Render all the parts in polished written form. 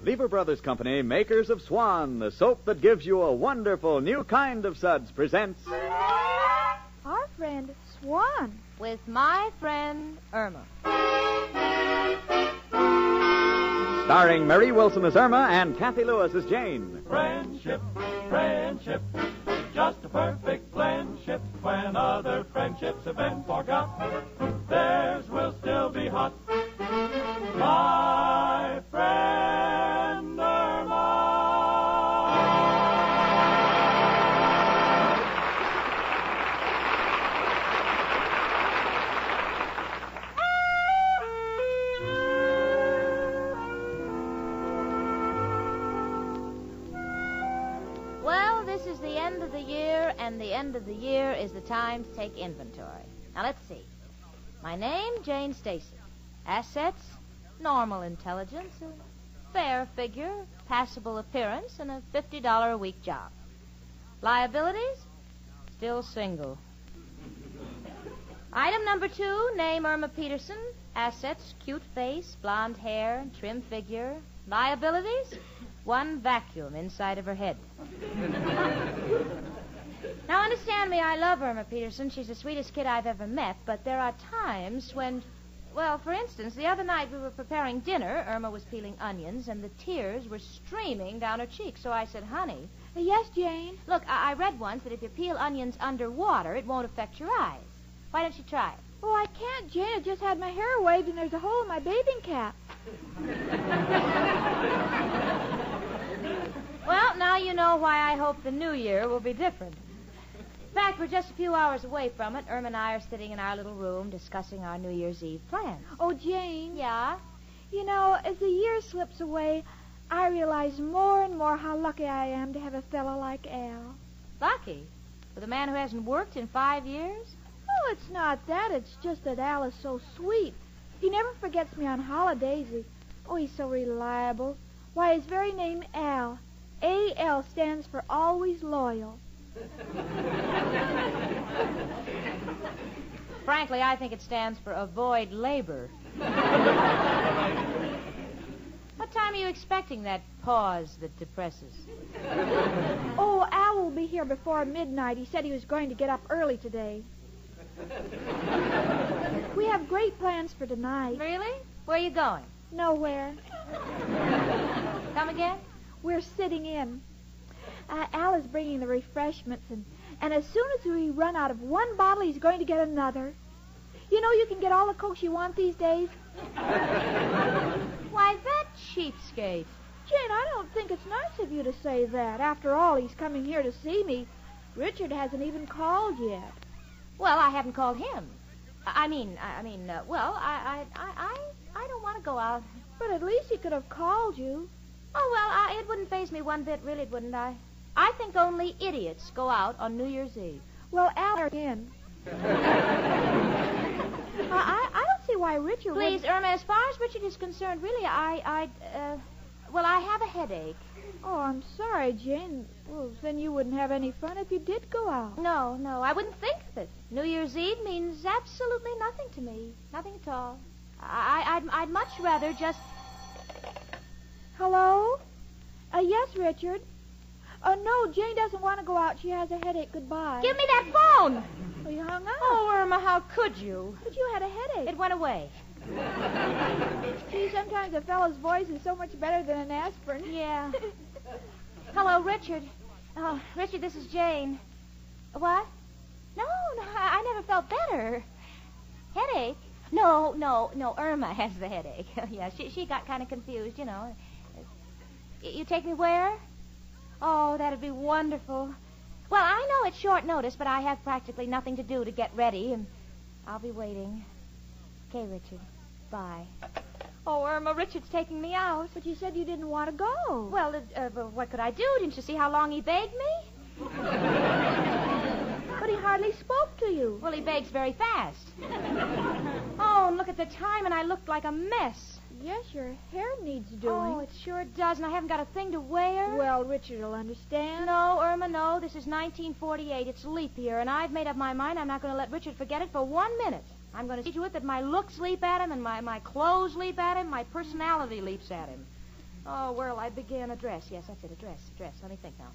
Lever Brothers Company, makers of Swan, the soap that gives you a wonderful new kind of suds, presents... Our friend Swan. With my friend Irma. Starring Mary Wilson as Irma and Kathy Lewis as Jane. Friendship, friendship, just a perfect friendship. When other friendships have been forgot, theirs will still be hot. My friend Irma. Well, this is the end of the year, and the end of the year is the time to take inventory. Now, let's see. My name, Jane Stacy. Assets, normal intelligence, a fair figure, passable appearance, and a $50 a week job. Liabilities, still single. Item number 2, name Irma Peterson. Assets, cute face, blonde hair, trim figure. Liabilities, one vacuum inside of her head. Now, understand me, I love Irma Peterson. She's the sweetest kid I've ever met, but there are times when... Well, for instance, the other night we were preparing dinner. Irma was peeling onions, and the tears were streaming down her cheeks. So I said, honey... Yes, Jane? Look, I read once that if you peel onions underwater, it won't affect your eyes. Why don't you try it? Oh, I can't, Jane. I just had my hair waved, and there's a hole in my bathing cap. Well, now you know why I hope the new year will be different. In fact, we're just a few hours away from it. Irma and I are sitting in our little room discussing our New Year's Eve plans. Oh, Jane. Yeah? You know, as the year slips away, I realize more and more how lucky I am to have a fellow like Al. Lucky? With a man who hasn't worked in 5 years? Oh, it's not that. It's just that Al is so sweet. He never forgets me on holidays. He's so reliable. Why, his very name, Al. A-L stands for always loyal. Frankly, I think it stands for avoid labor. What time are you expecting that pause that depresses? Oh, Al will be here before midnight. He said he was going to get up early today. We have great plans for tonight. Really? Where are you going? Nowhere. Come again? We're sitting in. Al is bringing the refreshments, and as soon as we run out of one bottle, he's going to get another. You know you can get all the Cokes you want these days. Why, that cheapskate. Jane, I don't think it's nice of you to say that. After all, he's coming here to see me. Richard hasn't even called yet. Well, I haven't called him. I don't want to go out. But at least he could have called you. Oh, well, it wouldn't faze me one bit, really, wouldn't I? I think only idiots go out on New Year's Eve. Well, Al are in. I don't see why Richard Please, Irma, as far as Richard is concerned, really, I have a headache. Oh, I'm sorry, Jane. Well, then you wouldn't have any fun if you did go out. No, I wouldn't think of it. New Year's Eve means absolutely nothing to me. Nothing at all. I'd much rather just... Hello? Yes, Richard. No, Jane doesn't want to go out. She has a headache. Goodbye. Give me that phone! Oh, you hung up. Oh, Irma, how could you? But you had a headache. It went away. Gee, sometimes a fellow's voice is so much better than an aspirin. Yeah. Hello, Richard. Oh, Richard, this is Jane. What? No, I never felt better. Headache? No, Irma has the headache. Yeah, she got kind of confused, you know. You take me where? Oh, that'd be wonderful. Well, I know it's short notice, but I have practically nothing to do to get ready, and I'll be waiting. Okay, Richard. Bye. Oh, Irma, Richard's taking me out. But you said you didn't want to go. Well, what could I do? Didn't you see how long he begged me? But he hardly spoke to you. Well, he begs very fast. Oh, and look at the time, and I looked like a mess. Yes, your hair needs doing. Oh, it sure does, and I haven't got a thing to wear. Well, Richard will understand. No, Irma, no. This is 1948. It's leap year, and I've made up my mind I'm not going to let Richard forget it for 1 minute. I'm going to see to it that my looks leap at him, and my clothes leap at him, my personality leaps at him. Oh, where'll I begin? A dress. Yes, that's it, a dress. Let me think now.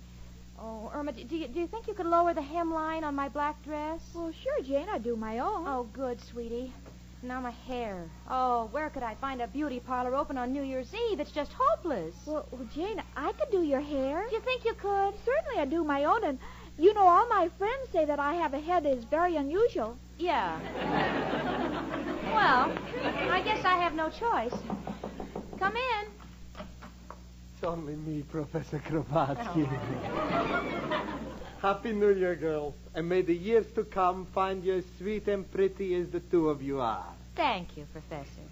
Oh, Irma, do you think you could lower the hemline on my black dress? Well, sure, Jane. I do my own. Oh, good, sweetie. Now my hair. Oh, where could I find a beauty parlor open on New Year's Eve? It's just hopeless. Well, Jane, I could do your hair. Do you think you could? Certainly, I do my own, and you know, all my friends say that I have a head that is very unusual. Yeah. Well, I guess I have no choice. Come in. It's only me, Professor Kravatsky. Oh. Happy New Year, girls. And may the years to come find you as sweet and pretty as the two of you are. Thank you, Professor.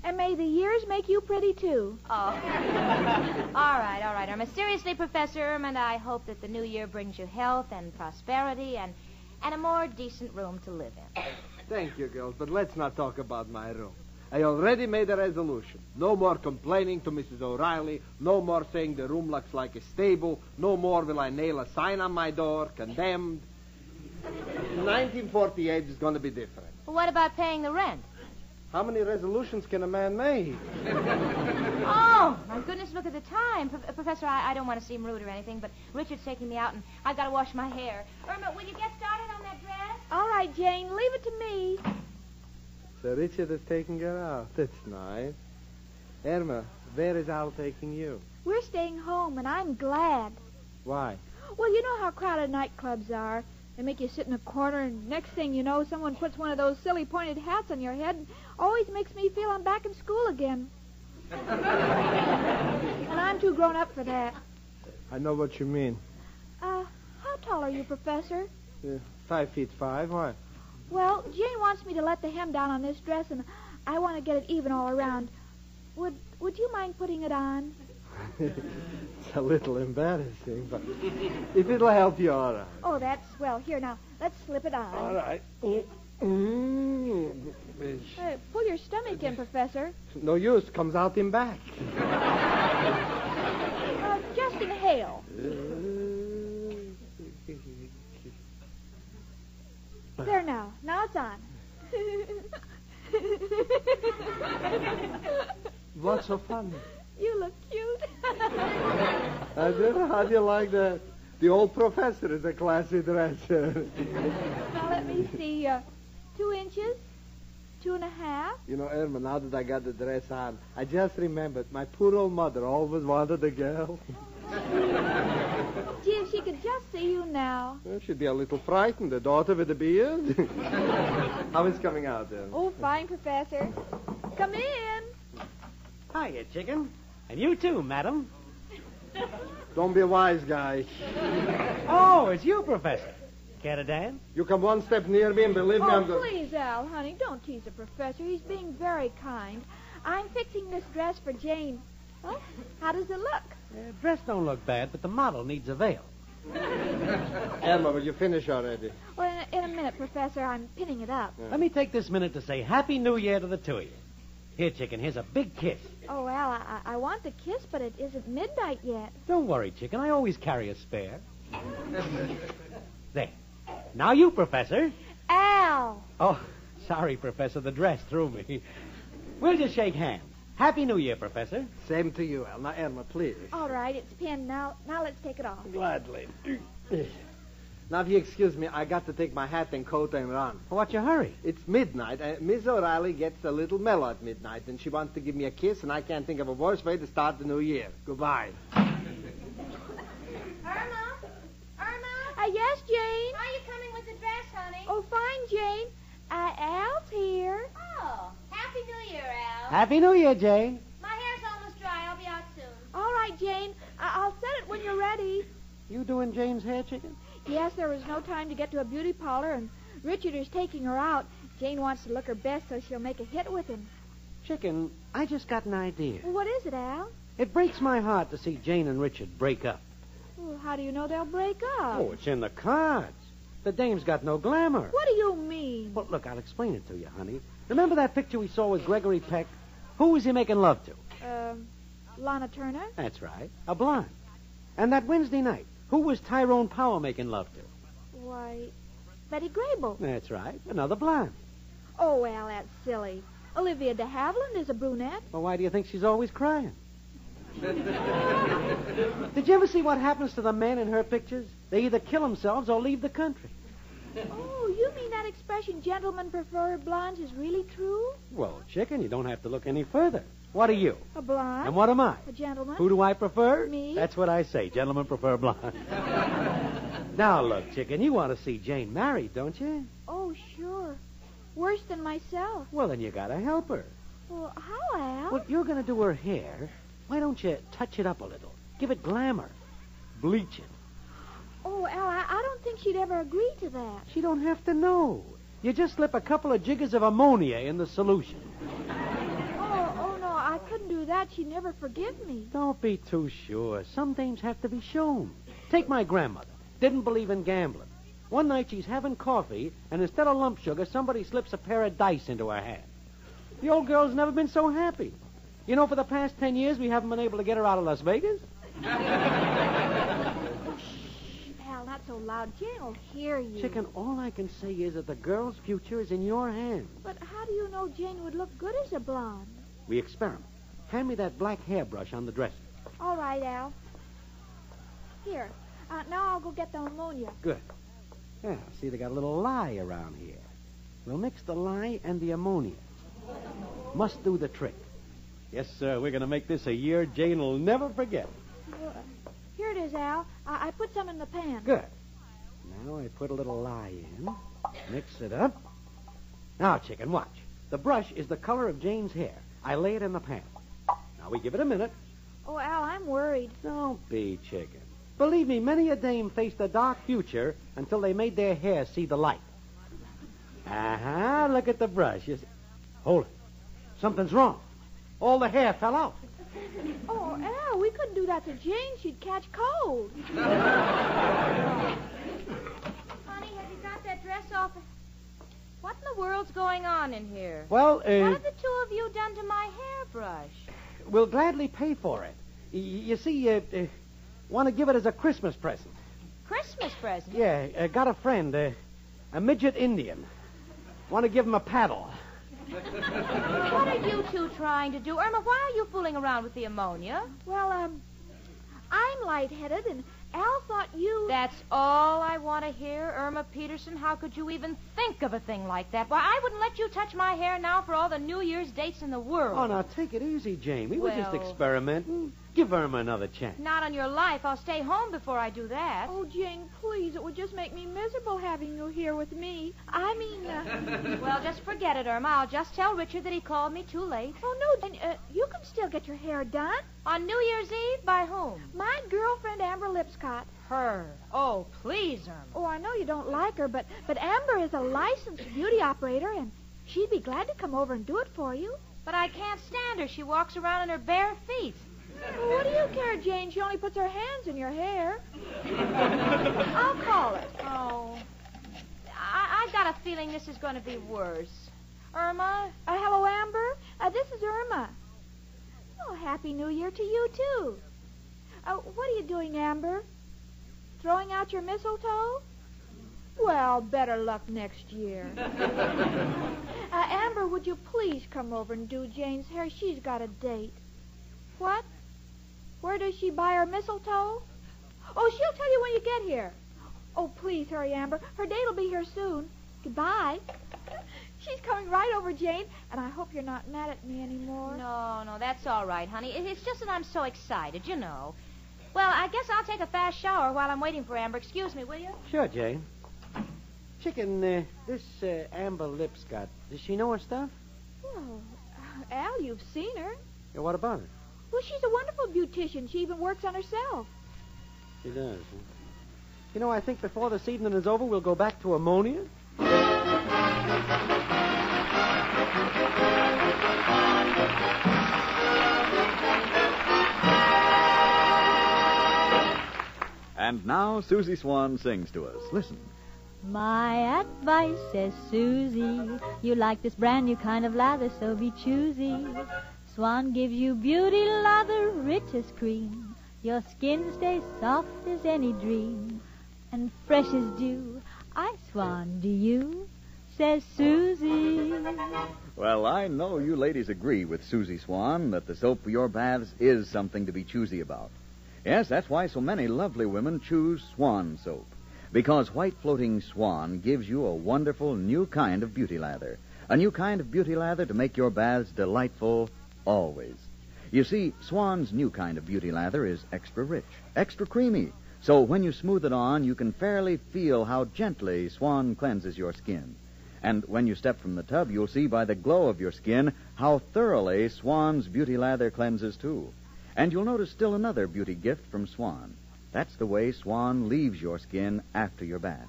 And may the years make you pretty, too. Oh. All right, Irma. Seriously, Professor Irma, and I hope that the new year brings you health and prosperity and a more decent room to live in. Thank you, girls, but let's not talk about my room. I already made a resolution. No more complaining to Mrs. O'Reilly. No more saying the room looks like a stable. No more will I nail a sign on my door, condemned. 1948 is going to be different. Well, what about paying the rent? How many resolutions can a man make? Oh, my goodness, look at the time. Professor, I don't want to seem rude or anything, but Richard's taking me out, and I've got to wash my hair. Irma, will you get started on that dress? All right, Jane, leave it to me. So Richard is taking her out. That's nice. Irma, where is Al taking you? We're staying home, and I'm glad. Why? Well, you know how crowded nightclubs are. They make you sit in a corner, and next thing you know, someone puts one of those silly pointed hats on your head, and always makes me feel I'm back in school again. And I'm too grown up for that. I know what you mean. How tall are you, Professor? 5'5". Why? Well, Jane wants me to let the hem down on this dress, and I want to get it even all around. Would you mind putting it on? It's a little embarrassing, but if it'll help you, all right. Oh, that's swell. Here, now, let's slip it on. All right. Pull your stomach in, Professor. No use. Comes out in back. Just inhale. There now. Now it's on. What's so funny? You look cute. I do? How do you like that? The old professor is a classy dresser. Now, let me see. 2 inches? 2.5? You know, Irma, now that I got the dress on, I just remembered my poor old mother always wanted a girl. Gee, if she could just see you now. Well, she'd be a little frightened, the daughter with the beard. How is coming out, then? Oh, fine, Professor. Come in. Hiya, chicken. And you too, madam. Don't be a wise guy. Oh, it's you, Professor. Care to dance? You come one step near me and believe me, I'm Oh, please, Al, honey, don't tease the Professor. He's being very kind. I'm fixing this dress for Jane. Huh? How does it look? Dress don't look bad, but the model needs a veil. Irma, will you finish already? Well, in a minute, Professor. I'm pinning it up. Let me take this minute to say Happy New Year to the two of you. Here, chicken, here's a big kiss. Oh, Al, I want the kiss, but it isn't midnight yet. Don't worry, chicken. I always carry a spare. There. Now you, Professor. Al! Oh, sorry, Professor. The dress threw me. We'll just shake hands. Happy New Year, Professor. Same to you, Al. Now, Irma, please. All right, it's pinned. Now let's take it off. Gladly. Now, if you excuse me, I got to take my hat and coat and run. What's your hurry? It's midnight. Miss O'Reilly gets a little mellow at midnight, and she wants to give me a kiss, and I can't think of a worse way to start the new year. Goodbye. Irma? Yes, Jane? Are you coming with the dress, honey? Oh, fine, Jane. Al's here. Oh, Happy New Year, Al. Happy New Year, Jane. My hair's almost dry. I'll be out soon. All right, Jane. I'll set it when you're ready. You doing Jane's hair, chicken? Yes, there was no time to get to a beauty parlor, and Richard is taking her out. Jane wants to look her best so she'll make a hit with him. Chicken, I just got an idea. Well, what is it, Al? It breaks my heart to see Jane and Richard break up. Well, how do you know they'll break up? Oh, it's in the cards. The dame's got no glamour. What do you mean? Well, look, I'll explain it to you, honey. Remember that picture we saw with Gregory Peck? Who was he making love to? Lana Turner? That's right, a blonde. And that Wednesday night, who was Tyrone Power making love to? Why, Betty Grable. That's right, another blonde. Oh, well, that's silly. Olivia de Havilland is a brunette. Well, why do you think she's always crying? Did you ever see what happens to the men in her pictures? They either kill themselves or leave the country. Oh, you mean that expression, gentlemen prefer blondes, is really true? Well, chicken, you don't have to look any further. What are you? A blonde? And what am I? A gentleman? Who do I prefer? Me? That's what I say. Gentlemen prefer blonde. Now, look, chicken, you want to see Jane married, don't you? Oh, sure. Worse than myself. Well, then you got to help her. Well, how, Al? Well, you're going to do her hair. Why don't you touch it up a little? Give it glamour. Bleach it. Oh, Al, I don't think she'd ever agree to that. She don't have to know. You just slip a couple of jiggers of ammonia in the solution. Oh, no, I couldn't do that. She'd never forgive me. Don't be too sure. Some dames have to be shown. Take my grandmother. Didn't believe in gambling. One night she's having coffee, and instead of lump sugar, somebody slips a pair of dice into her hand. The old girl's never been so happy. You know, for the past 10 years, we haven't been able to get her out of Las Vegas. Al, not so loud. Jane will hear you. Chicken, all I can say is that the girl's future is in your hands. But how do you know Jane would look good as a blonde? We experiment. Hand me that black hairbrush on the dresser. All right, Al. Here. Now I'll go get the ammonia. Good. Yeah, see, they got a little lye around here. We'll mix the lye and the ammonia. Must do the trick. Yes, sir, we're going to make this a year Jane will never forget. Well, here it is, Al. I put some in the pan. Good. Now I put a little lye in. Mix it up. Now, chicken, watch. The brush is the color of Jane's hair. I lay it in the pan. Now we give it a minute. Oh, Al, I'm worried. Don't be, chicken. Believe me, many a dame faced a dark future until they made their hair see the light. Look at the brush. Hold it. Something's wrong. All the hair fell out. Oh, Al, we couldn't do that to Jane. She'd catch cold. Honey, have you got that dress off? What in the world's going on in here? Well, What have the two of you done to my hairbrush? we'll gladly pay for it. You see, want to give it as a Christmas present. Christmas present? Yeah, got a friend, a midget Indian. Want to give him a paddle. What are you two trying to do? Irma, why are you fooling around with the ammonia? Well, I'm lightheaded, and Al thought you... That's all I want to hear, Irma Peterson. How could you even think of a thing like that? Why, I wouldn't let you touch my hair now for all the New Year's dates in the world. Oh, now take it easy, Jane. We were just Well- experimenting. Give Irma another chance. Not on your life. I'll stay home before I do that. Oh, Jane, please. It would just make me miserable having you here with me. I mean, Well, just forget it, Irma. I'll just tell Richard that he called me too late. Oh, no, Jane, you can still get your hair done. On New Year's Eve? By whom? My girlfriend, Amber Lipscott. Her. Oh, please, Irma. Oh, I know you don't like her, but Amber is a licensed beauty operator, and she'd be glad to come over and do it for you. But I can't stand her. She walks around in her bare feet. Well, what do you care, Jane? She only puts her hands in your hair. I'll call it. Oh. I got a feeling this is going to be worse. Irma? Hello, Amber. This is Irma. Oh, Happy New Year to you, too. What are you doing, Amber? Throwing out your mistletoe? Well, better luck next year. Amber, would you please come over and do Jane's hair? She's got a date. What? Where does she buy her mistletoe? Oh, she'll tell you when you get here. Oh, please hurry, Amber. Her date will be here soon. Goodbye. She's coming right over, Jane, and I hope you're not mad at me anymore. No, that's all right, honey. It's just that I'm so excited, you know. Well, I guess I'll take a fast shower while I'm waiting for Amber. Excuse me, will you? Sure, Jane. Chicken, this Amber Lipscott, does she know her stuff? Well, Al, you've seen her. Yeah, what about her? Well, she's a wonderful beautician. She even works on herself. She does, huh? You know, I think before this evening is over, we'll go back to ammonia. And now Susie Swan sings to us. Listen. My advice, says Susie, you like this brand new kind of lather, so be choosy. Swan gives you beauty lather, rich as cream. Your skin stays soft as any dream, and fresh as dew. I Swan, do you? says Susie. Well, I know you ladies agree with Susie Swan that the soap for your baths is something to be choosy about. Yes, that's why so many lovely women choose Swan soap. Because white floating Swan gives you a wonderful new kind of beauty lather. A new kind of beauty lather to make your baths delightful always. You see, Swan's new kind of beauty lather is extra rich, extra creamy. So when you smooth it on, you can fairly feel how gently Swan cleanses your skin. And when you step from the tub, you'll see by the glow of your skin how thoroughly Swan's beauty lather cleanses, too. And you'll notice still another beauty gift from Swan. That's the way Swan leaves your skin after your bath.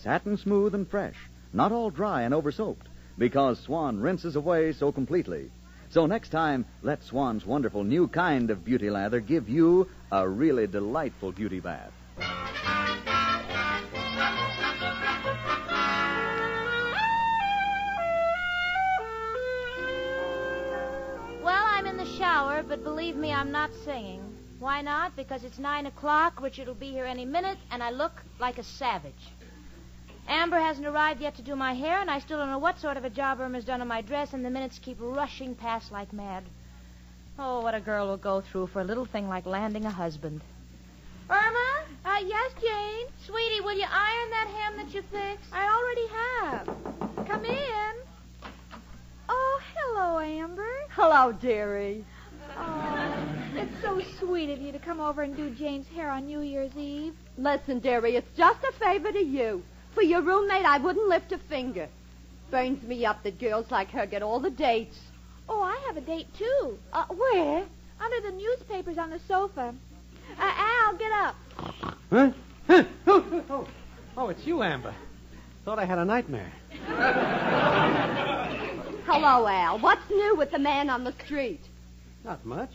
Satin smooth and fresh, not all dry and over-soaped, because Swan rinses away so completely. So next time, let Swan's wonderful new kind of beauty lather give you a really delightful beauty bath. Well, I'm in the shower, but believe me, I'm not singing. Why not? Because it's 9 o'clock, Richard will be here any minute, and I look like a savage. Amber hasn't arrived yet to do my hair, and I still don't know what sort of a job Irma's done on my dress, and the minutes keep rushing past like mad. Oh, what a girl will go through for a little thing like landing a husband. Irma? Yes, Jane? Sweetie, will you iron that hem that you fixed? I already have. Come in. Oh, hello, Amber. Hello, dearie. Oh, it's so sweet of you to come over and do Jane's hair on New Year's Eve. Listen, dearie, it's just a favor to you. For your roommate, I wouldn't lift a finger. Burns me up that girls like her get all the dates. Oh, I have a date, too. Where? Under the newspapers on the sofa. Al, get up. Huh? Oh, it's you, Amber. Thought I had a nightmare. Hello, Al. What's new with the man on the street? Not much.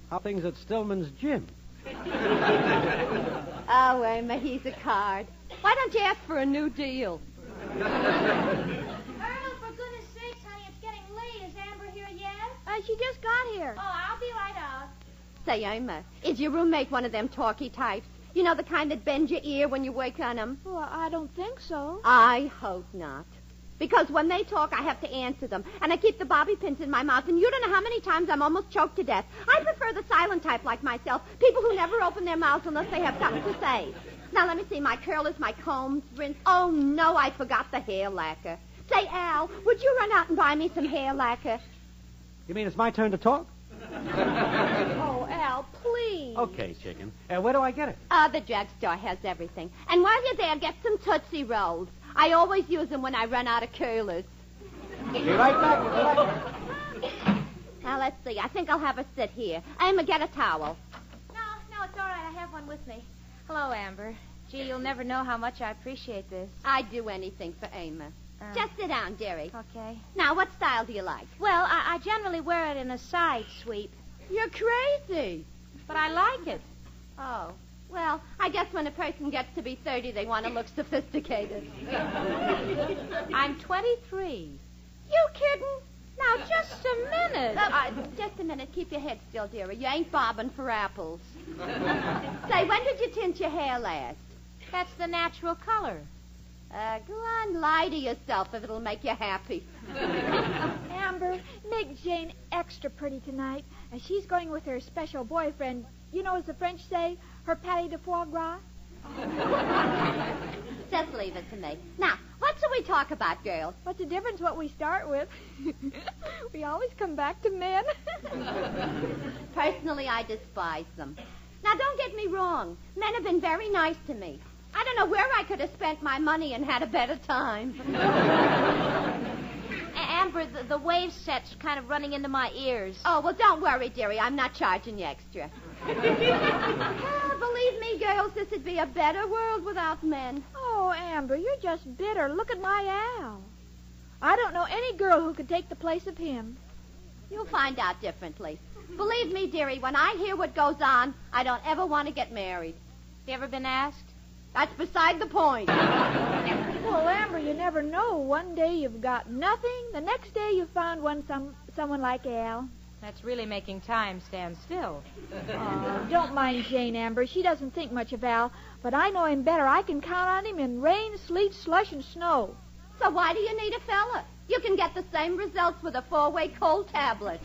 How things at Stillman's gym? Oh, Irma, he's a card. Why don't you ask for a new deal? Irma, for goodness sakes, honey, it's getting late. Is Amber here yet? She just got here. Oh, I'll be right out. Say, Irma, is your roommate one of them talky types? You know, the kind that bends your ear when you work on them? Well, I don't think so. I hope not. Because when they talk, I have to answer them. And I keep the bobby pins in my mouth, and you don't know how many times I'm almost choked to death. I prefer the silent type like myself, people who never open their mouths unless they have something to say. Now, let me see. My curlers, my combs, rinse. Oh, no, I forgot the hair lacquer. Say, Al, would you run out and buy me some hair lacquer? You mean it's my turn to talk? Oh, Al, please. Okay, chicken. Where do I get it? The drugstore has everything. And while you're there, get some Tootsie Rolls. I always use them when I run out of curlers. Be right back. Now, let's see. I think I'll have her sit here. Emma, get a towel. No, it's all right. I have one with me. Hello, Amber. Gee, you'll never know how much I appreciate this. I'd do anything for Emma. Just sit down, dearie. Okay. Now, what style do you like? Well, I generally wear it in a side sweep, You're crazy. but I like it. Oh. Well, I guess when a person gets to be 30, they want to look sophisticated. I'm 23. You kidding? Now, just a minute. Just a minute. Keep your head still, dearie. You ain't bobbing for apples. Say, when did you tint your hair last? That's the natural color. Go on, lie to yourself if it'll make you happy. Amber, make Jane extra pretty tonight. And she's going with her special boyfriend. You know, as the French say, her patty de foie gras. Just leave it to me. Now, what shall we talk about, girls? What's the difference what we start with? We always come back to men. Personally, I despise them. Now, don't get me wrong. Men have been very nice to me. I don't know where I could have spent my money and had a better time. Amber, the wave set's kind of running into my ears. Oh, well, don't worry, dearie. I'm not charging you extra. Believe me, girls, this would be a better world without men. Oh, Amber, you're just bitter. Look at my Al. I don't know any girl who could take the place of him. You'll find out differently. Believe me, dearie, when I hear what goes on, I don't ever want to get married. You ever been asked? That's beside the point. Well, Amber, you never know. One day you've got nothing. The next day you've found someone like Al. That's really making time stand still. Oh, don't mind Jane, Amber. She doesn't think much of Al, but I know him better. I can count on him in rain, sleet, slush, and snow. So why do you need a fella? You can get the same results with a 4-way cold tablet.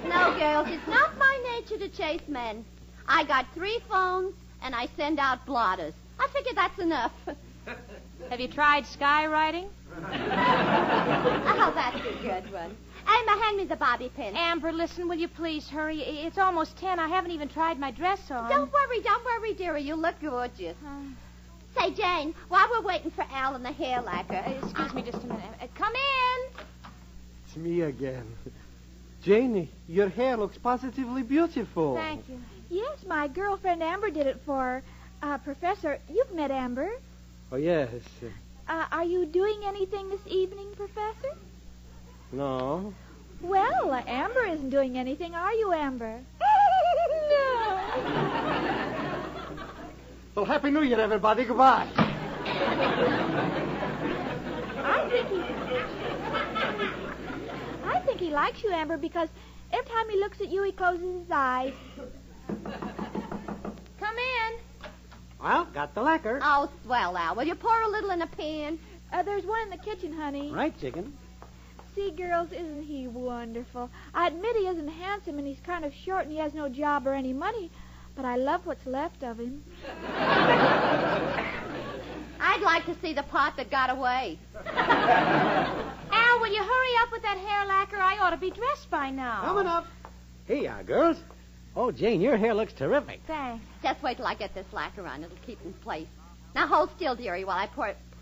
No, girls, it's not my nature to chase men. I got 3 phones, and I send out blotters. I figure that's enough. Have you tried skywriting? Oh, that's a good one. Irma, hand me the bobby pin. Amber, listen, will you please hurry? It's almost 10. I haven't even tried my dress on. Don't worry, dearie. You look gorgeous. Say, Jane, while we're waiting for Al and the hair lacquer... excuse me just a minute. Come in. It's me again. Janie, your hair looks positively beautiful. Thank you. Yes, my girlfriend Amber did it for her. Professor, you've met Amber. Oh, yes. Are you doing anything this evening, Professor? No. Well, Amber isn't doing anything, are you, Amber? No. Well, Happy New Year, everybody. Goodbye. I think he likes you, Amber, because every time he looks at you, he closes his eyes. Come in. Well, got the lacquer. Oh, swell, Al. Will you pour a little in a pan? There's one in the kitchen, honey. Right, chicken. See, girls, isn't he wonderful? I admit he isn't handsome, and he's kind of short, and he has no job or any money, but I love what's left of him. I'd like to see the part that got away. Al, will you hurry up with that hair lacquer? I ought to be dressed by now. Coming up. Here you are, girls. Oh, Jane, your hair looks terrific. Thanks. Just wait till I get this lacquer on. It'll keep in place. Now hold still, dearie, while I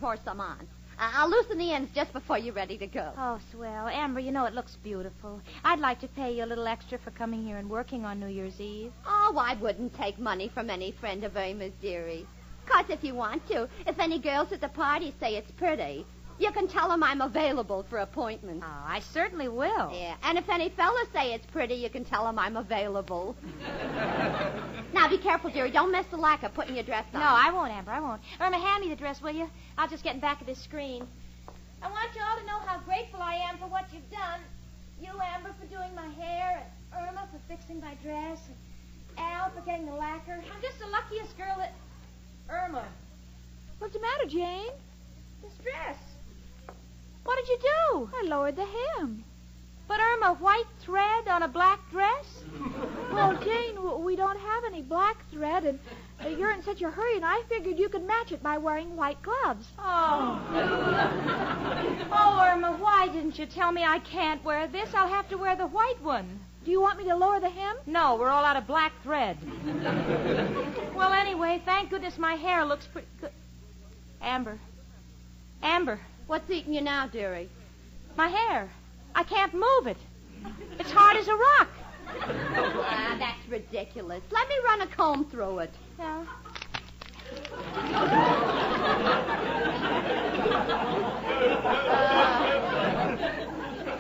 pour some on. I'll loosen the ends just before you're ready to go. Oh, swell. Amber, you know it looks beautiful. I'd like to pay you a little extra for coming here and working on New Year's Eve. Oh, I wouldn't take money from any friend of Irma's, dearie. Of course, if you want to, if any girls at the party say it's pretty, you can tell them I'm available for appointments. Oh, I certainly will. Yeah, and if any fellas say it's pretty, you can tell them I'm available. Now, be careful, dearie. Don't mess the lacquer putting your dress on. No, I won't, Amber. I won't. Irma, hand me the dress, will you? I'll just get in back of this screen. I want you all to know how grateful I am for what you've done. You, Amber, for doing my hair, and Irma for fixing my dress, and Al for getting the lacquer. I'm just the luckiest girl that... Irma, What's the matter, Jane? this dress. What did you do? I lowered the hem. But, Irma, white thread on a black dress? Well, Jane, we don't have any black thread, and you're in such a hurry, and I figured you could match it by wearing white gloves. Oh. Oh, Irma, why didn't you tell me I can't wear this? I'll have to wear the white one. Do you want me to lower the hem? No, we're all out of black thread. Well, anyway, thank goodness my hair looks pretty good. Amber. What's eating you now, dearie? My hair. I can't move it. It's hard as a rock. Ah, that's ridiculous. Let me run a comb through it. Yeah.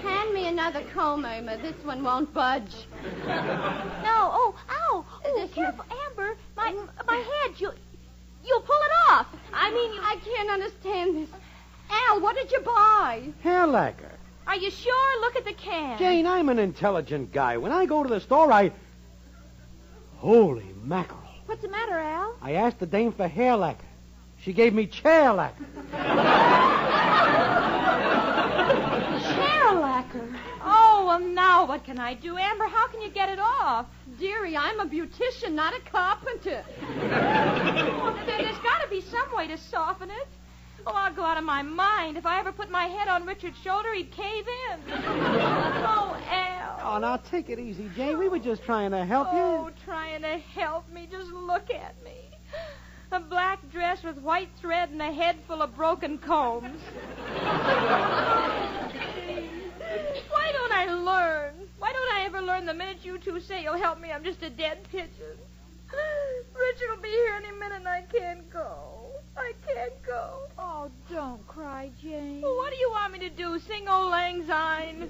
Hand me another comb, Irma. This one won't budge. No. Oh, ow. Oh, careful, Amber. My head. You'll pull it off. I can't understand this. Al, what did you buy? Hair lacquer. Are you sure? Look at the can. Jane, I'm an intelligent guy. When I go to the store, Holy mackerel. What's the matter, Al? I asked the dame for hair lacquer. She gave me chair lacquer. Chair lacquer. Oh, well, now what can I do? Amber, how can you get it off? Dearie, I'm a beautician, not a carpenter. There's got to be some way to soften it. Oh, I'll go out of my mind. If I ever put my head on Richard's shoulder, he'd cave in. Oh, Al. Oh, now take it easy, Jane. We were just trying to help you. Oh, trying to help me. Just look at me. A black dress with white thread and a head full of broken combs. Why don't I learn? Why don't I ever learn the minute you two say you'll help me? I'm just a dead pigeon. Richard will be here any minute and I can't go. I can't go. Oh, don't cry, Jane. Well, what do you want me to do? Sing Old Lang Syne?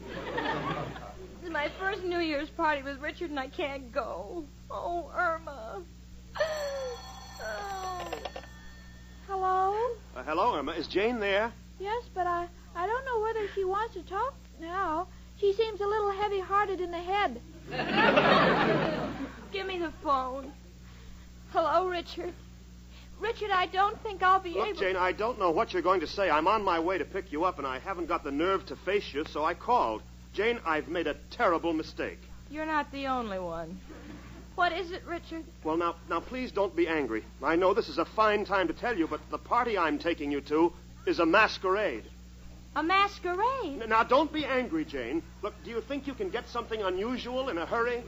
This is my first New Year's party with Richard and I can't go. Oh, Irma. Oh. Hello? Hello, Irma. Is Jane there? Yes, but I don't know whether she wants to talk now. She seems a little heavy-hearted in the head. Give me the phone. Hello, Richard. Richard, I don't think I'll be Look, able... Jane, I don't know what you're going to say. I'm on my way to pick you up, and I haven't got the nerve to face you, so I called. Jane, I've made a terrible mistake. You're not the only one. What is it, Richard? Well, now, please don't be angry. I know this is a fine time to tell you, but the party I'm taking you to is a masquerade. A masquerade? Now, don't be angry, Jane. Look, do you think you can get something unusual in a hurry?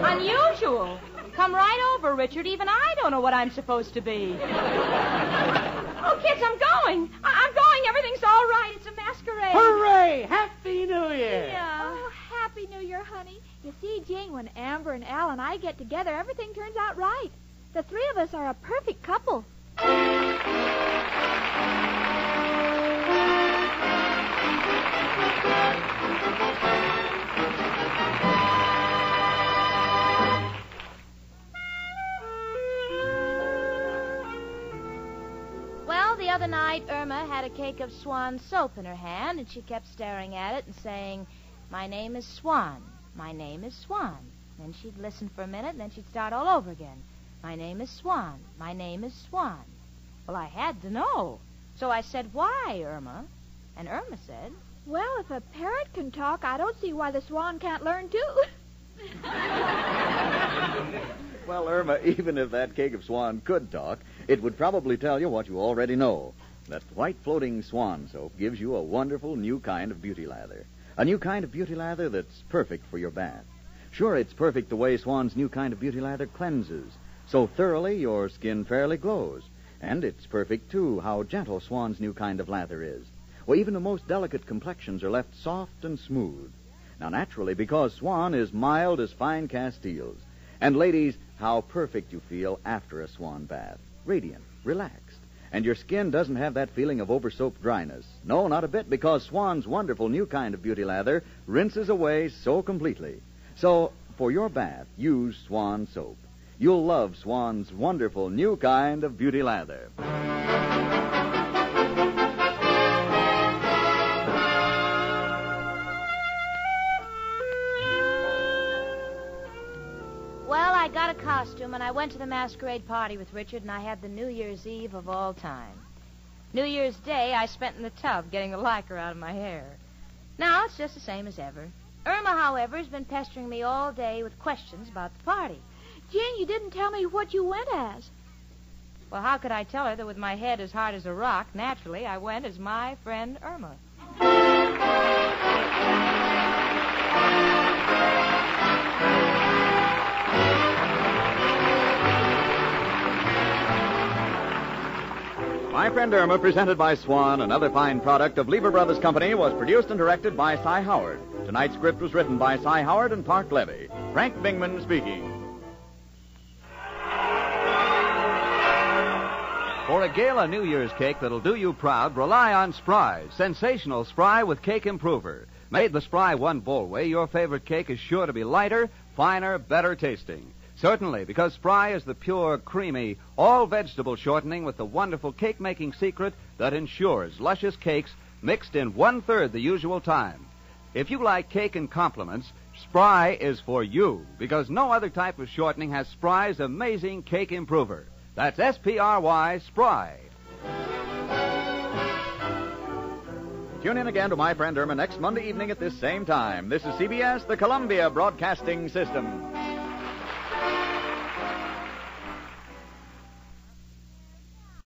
Unusual? Come right over, Richard. Even I don't know what I'm supposed to be. Oh, kids, I'm going. I'm going. Everything's all right. It's a masquerade. Hooray! Happy New Year! Yeah. Oh, Happy New Year, honey. You see, Jane, when Amber and Al and I get together, everything turns out right. The three of us are a perfect couple. Well, the other night, Irma had a cake of Swan soap in her hand, and she kept staring at it and saying, "My name is Swan. My name is Swan." Then she'd listen for a minute, and then she'd start all over again. "My name is Swan. My name is Swan." Well, I had to know. So I said, "Why, Irma?" And Irma said, Well, if a parrot can talk, I don't see why the swan can't learn, too. Well, Irma, even if that cake of swan could talk, it would probably tell you what you already know. That white floating swan soap gives you a wonderful new kind of beauty lather. A new kind of beauty lather that's perfect for your bath. Sure, it's perfect the way Swan's new kind of beauty lather cleanses. So thoroughly your skin fairly glows. And it's perfect, too, how gentle Swan's new kind of lather is. Well, even the most delicate complexions are left soft and smooth. Now, naturally, because Swan is mild as fine Castiles. And, ladies, how perfect you feel after a Swan bath. Radiant, relaxed. And your skin doesn't have that feeling of over-soaped dryness. No, not a bit, because Swan's wonderful new kind of beauty lather rinses away so completely. So, for your bath, use Swan soap. You'll love Swan's wonderful new kind of beauty lather. "Well, I got a costume, and I went to the masquerade party with Richard, and I had the New Year's Eve of all time. New Year's Day, I spent in the tub getting the lacquer out of my hair. Now, it's just the same as ever. Irma, however, has been pestering me all day with questions about the party. Jane, you didn't tell me what you went as. Well, how could I tell her that with my head as hard as a rock, naturally, I went as my friend Irma? My Friend Irma, presented by Swan, another fine product of Lever Brothers Company, was produced and directed by Cy Howard. Tonight's script was written by Cy Howard and Park Levy. Frank Bingman speaking. For a gala New Year's cake that'll do you proud, rely on Spry's sensational Spry with Cake Improver. Made the Spry one bowl way, your favorite cake is sure to be lighter, finer, better tasting. Certainly, because Spry is the pure, creamy, all-vegetable shortening with the wonderful cake-making secret that ensures luscious cakes mixed in one-third the usual time. If you like cake and compliments, Spry is for you, because no other type of shortening has Spry's amazing Cake Improver. That's S-P-R-Y, Spry. Tune in again to My Friend Irma next Monday evening at this same time. This is CBS, the Columbia Broadcasting System.